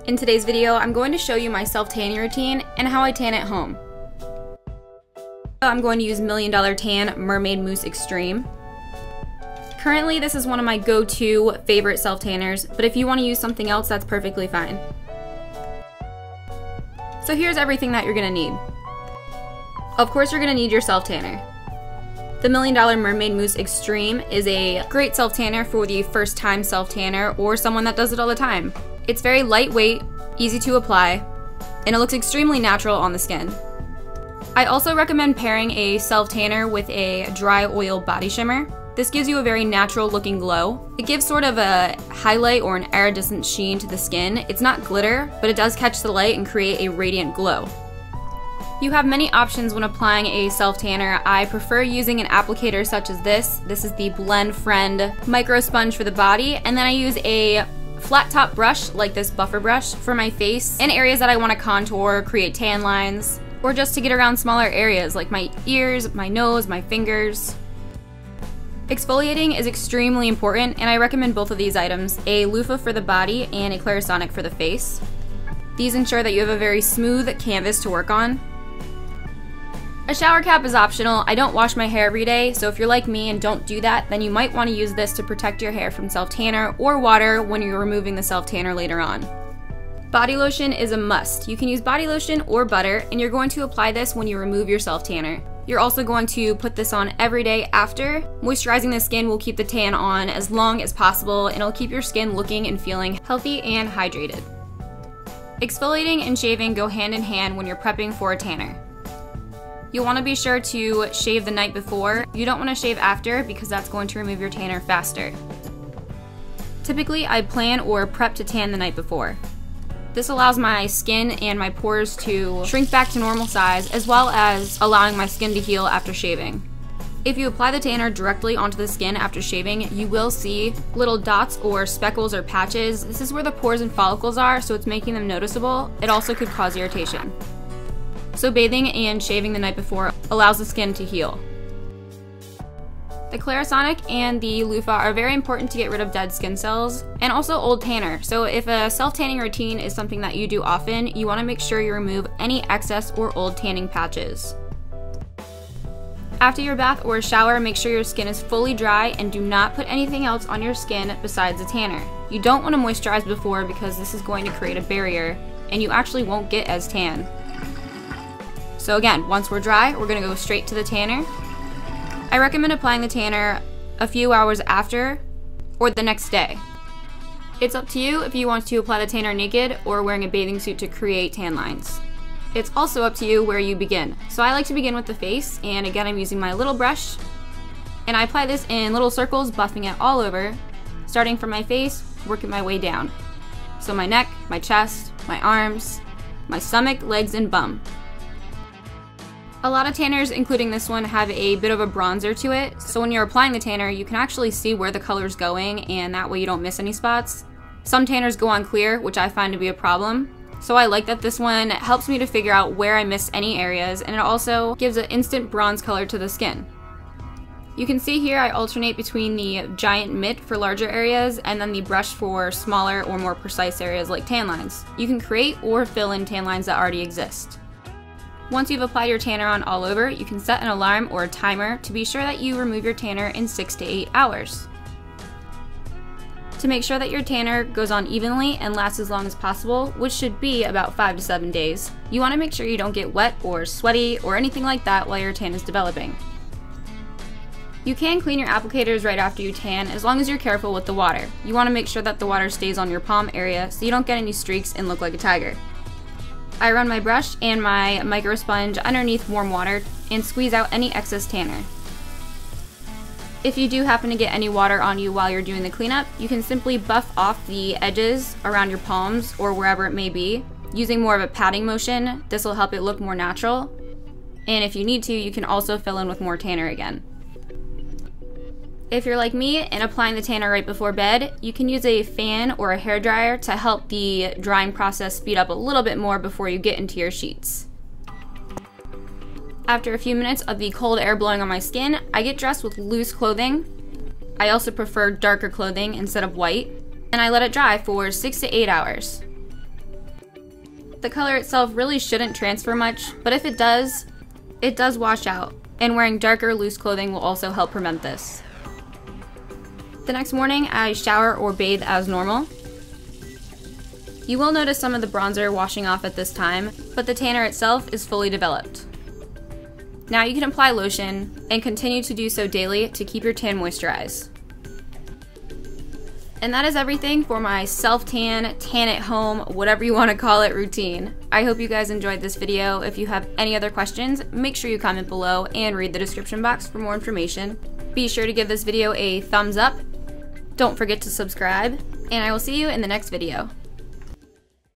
In today's video, I'm going to show you my self-tanning routine and how I tan at home. I'm going to use $1 Million Tan Mermaid Mousse Extreme. Currently, this is one of my go-to favorite self-tanners, but if you want to use something else, that's perfectly fine. So here's everything that you're going to need. Of course, you're going to need your self-tanner. The $1 Million Mermaid Mousse Extreme is a great self-tanner for the first-time self-tanner or someone that does it all the time. It's very lightweight, easy to apply, and it looks extremely natural on the skin. I also recommend pairing a self-tanner with a dry oil body shimmer. This gives you a very natural looking glow. It gives sort of a highlight or an iridescent sheen to the skin. It's not glitter, but it does catch the light and create a radiant glow. You have many options when applying a self-tanner. I prefer using an applicator such as this. This is the Blend Friend Micro Sponge for the body, and then I use a flat top brush like this buffer brush for my face and areas that I want to contour, create tan lines, or just to get around smaller areas like my ears, my nose, my fingers. Exfoliating is extremely important, and I recommend both of these items, a loofah for the body and a Clarisonic for the face. These ensure that you have a very smooth canvas to work on. A shower cap is optional. I don't wash my hair every day, so if you're like me and don't do that, then you might want to use this to protect your hair from self-tanner or water when you're removing the self-tanner later on. Body lotion is a must. You can use body lotion or butter, and you're going to apply this when you remove your self-tanner. You're also going to put this on every day after. Moisturizing the skin will keep the tan on as long as possible, and it'll keep your skin looking and feeling healthy and hydrated. Exfoliating and shaving go hand in hand when you're prepping for a tanner. You'll want to be sure to shave the night before. You don't want to shave after because that's going to remove your tanner faster. Typically, I plan or prep to tan the night before. This allows my skin and my pores to shrink back to normal size, as well as allowing my skin to heal after shaving. If you apply the tanner directly onto the skin after shaving, you will see little dots or speckles or patches. This is where the pores and follicles are, so it's making them noticeable. It also could cause irritation. So bathing and shaving the night before allows the skin to heal. The Clarisonic and the loofah are very important to get rid of dead skin cells and also old tanner. So if a self-tanning routine is something that you do often, you want to make sure you remove any excess or old tanning patches. After your bath or shower, make sure your skin is fully dry and do not put anything else on your skin besides the tanner. You don't want to moisturize before because this is going to create a barrier and you actually won't get as tan. So again, once we're dry, we're going to go straight to the tanner. I recommend applying the tanner a few hours after or the next day. It's up to you if you want to apply the tanner naked or wearing a bathing suit to create tan lines. It's also up to you where you begin. So I like to begin with the face, and again I'm using my little brush, and I apply this in little circles, buffing it all over, starting from my face, working my way down. So my neck, my chest, my arms, my stomach, legs, and bum. A lot of tanners, including this one, have a bit of a bronzer to it, so when you're applying the tanner, you can actually see where the color's going, and that way you don't miss any spots. Some tanners go on clear, which I find to be a problem, so I like that this one helps me to figure out where I miss any areas, and it also gives an instant bronze color to the skin. You can see here I alternate between the giant mitt for larger areas and then the brush for smaller or more precise areas like tan lines. You can create or fill in tan lines that already exist. Once you've applied your tanner on all over, you can set an alarm or a timer to be sure that you remove your tanner in 6 to 8 hours. To make sure that your tanner goes on evenly and lasts as long as possible, which should be about 5 to 7 days, you want to make sure you don't get wet or sweaty or anything like that while your tan is developing. You can clean your applicators right after you tan as long as you're careful with the water. You want to make sure that the water stays on your palm area so you don't get any streaks and look like a tiger. I run my brush and my micro sponge underneath warm water and squeeze out any excess tanner. If you do happen to get any water on you while you're doing the cleanup, you can simply buff off the edges around your palms or wherever it may be. Using more of a patting motion, this will help it look more natural. And if you need to, you can also fill in with more tanner again. If you're like me and applying the tanner right before bed, you can use a fan or a hairdryer to help the drying process speed up a little bit more before you get into your sheets. After a few minutes of the cold air blowing on my skin, I get dressed with loose clothing. I also prefer darker clothing instead of white, and I let it dry for 6 to 8 hours. The color itself really shouldn't transfer much, but if it does wash out, and wearing darker, loose clothing will also help prevent this. The next morning, I shower or bathe as normal. You will notice some of the bronzer washing off at this time, but the tanner itself is fully developed. Now you can apply lotion and continue to do so daily to keep your tan moisturized. And that is everything for my self-tan, tan at home, whatever you want to call it, routine. I hope you guys enjoyed this video. If you have any other questions, make sure you comment below and read the description box for more information. Be sure to give this video a thumbs up. Don't forget to subscribe, and I will see you in the next video.